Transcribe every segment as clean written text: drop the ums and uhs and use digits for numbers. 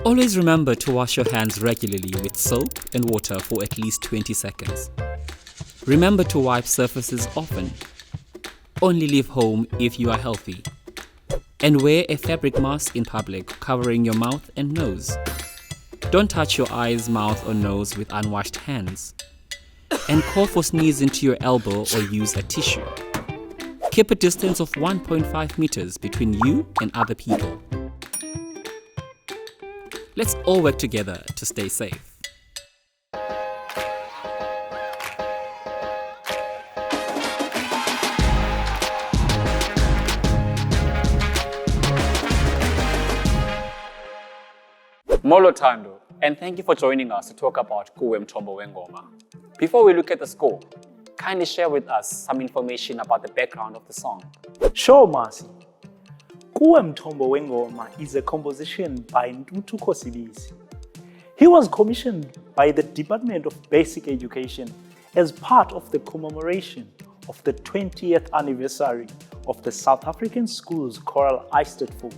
Always remember to wash your hands regularly with soap and water for at least 20 seconds. Remember to wipe surfaces often. Only leave home if you are healthy. And wear a fabric mask in public covering your mouth and nose. Don't touch your eyes, mouth or nose with unwashed hands. And cough or sneeze into your elbow or use a tissue. Keep a distance of 1.5 meters between you and other people. Let's all work together to stay safe. Molo Thando, and thank you for joining us to talk about Kuwe Mthombo Wengoma. Before we look at the score, kindly share with us some information about the background of the song. Sure, Marcy. Kuwe Mthombo Wengoma is a composition by Ntutu Kosibisi. He was commissioned by the Department of Basic Education as part of the commemoration of the 20th anniversary of the South African school's choral Eisteddfod.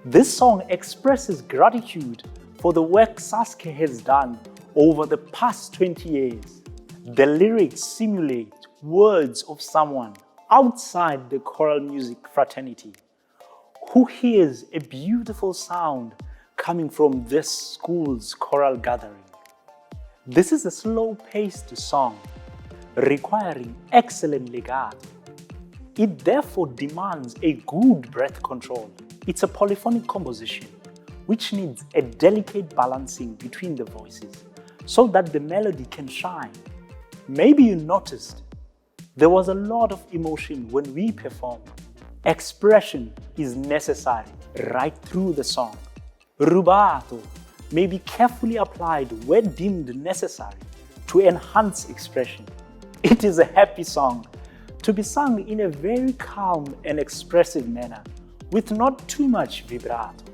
This song expresses gratitude for the work SASCE has done over the past 20 years. The lyrics simulate words of someone outside the choral music fraternity who hears a beautiful sound coming from this school's choral gathering. This is a slow-paced song requiring excellent legato. It therefore demands a good breath control. It's a polyphonic composition which needs a delicate balancing between the voices so that the melody can shine. Maybe you noticed there was a lot of emotion when we performed. Expression is necessary right through the song. Rubato may be carefully applied where deemed necessary to enhance expression. It is a happy song to be sung in a very calm and expressive manner with not too much vibrato.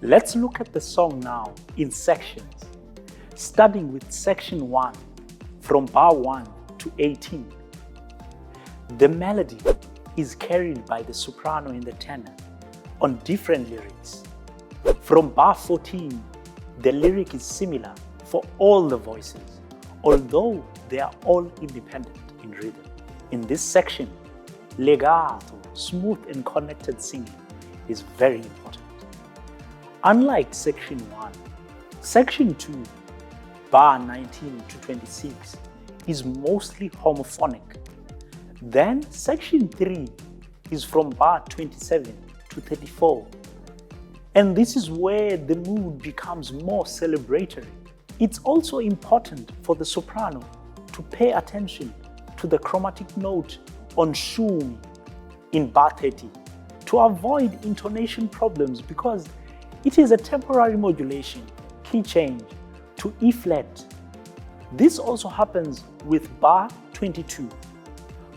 Let's look at the song now in sections, starting with section 1, from bar 1 to 18. The melody is carried by the soprano and the tenor on different lyrics. From bar 14, the lyric is similar for all the voices, although they are all independent in rhythm. In this section, legato, smooth and connected singing is very important. Unlike section 1, section 2, bar 19 to 26 is mostly homophonic. Then section 3 is from bar 27 to 34. And this is where the mood becomes more celebratory. It's also important for the soprano to pay attention to the chromatic note on shumi in bar 30 to avoid intonation problems because it is a temporary modulation, key change, to E flat. This also happens with bar 22.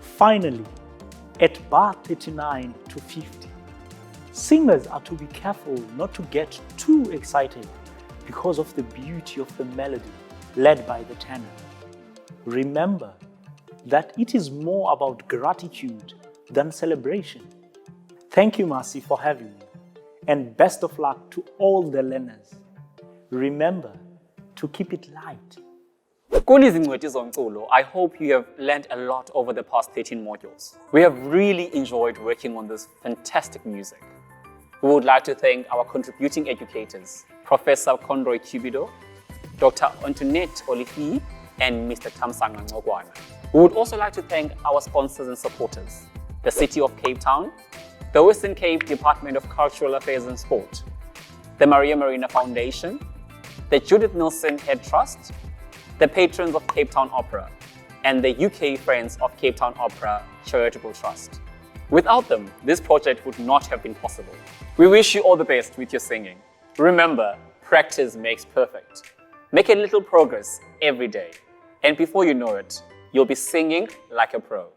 Finally, at bar 39 to 50, singers are to be careful not to get too excited because of the beauty of the melody led by the tenor. Remember that it is more about gratitude than celebration. Thank you, Marcy, for having me, and best of luck to all the learners. Remember to keep it light. I hope you have learned a lot over the past 13 modules. We have really enjoyed working on this fantastic music. We would like to thank our contributing educators, Professor Conroy Cubido, Dr. Antoinette Olifi, and Mr. Tamsanga Ngogwana. We would also like to thank our sponsors and supporters, the City of Cape Town, the Western Cape Department of Cultural Affairs and Sport, the Marina Foundation, the Judith Neilson Head Trust, the patrons of Cape Town Opera, and the UK Friends of Cape Town Opera Charitable Trust. Without them, this project would not have been possible. We wish you all the best with your singing. Remember, practice makes perfect. Make a little progress every day, and before you know it, you'll be singing like a pro.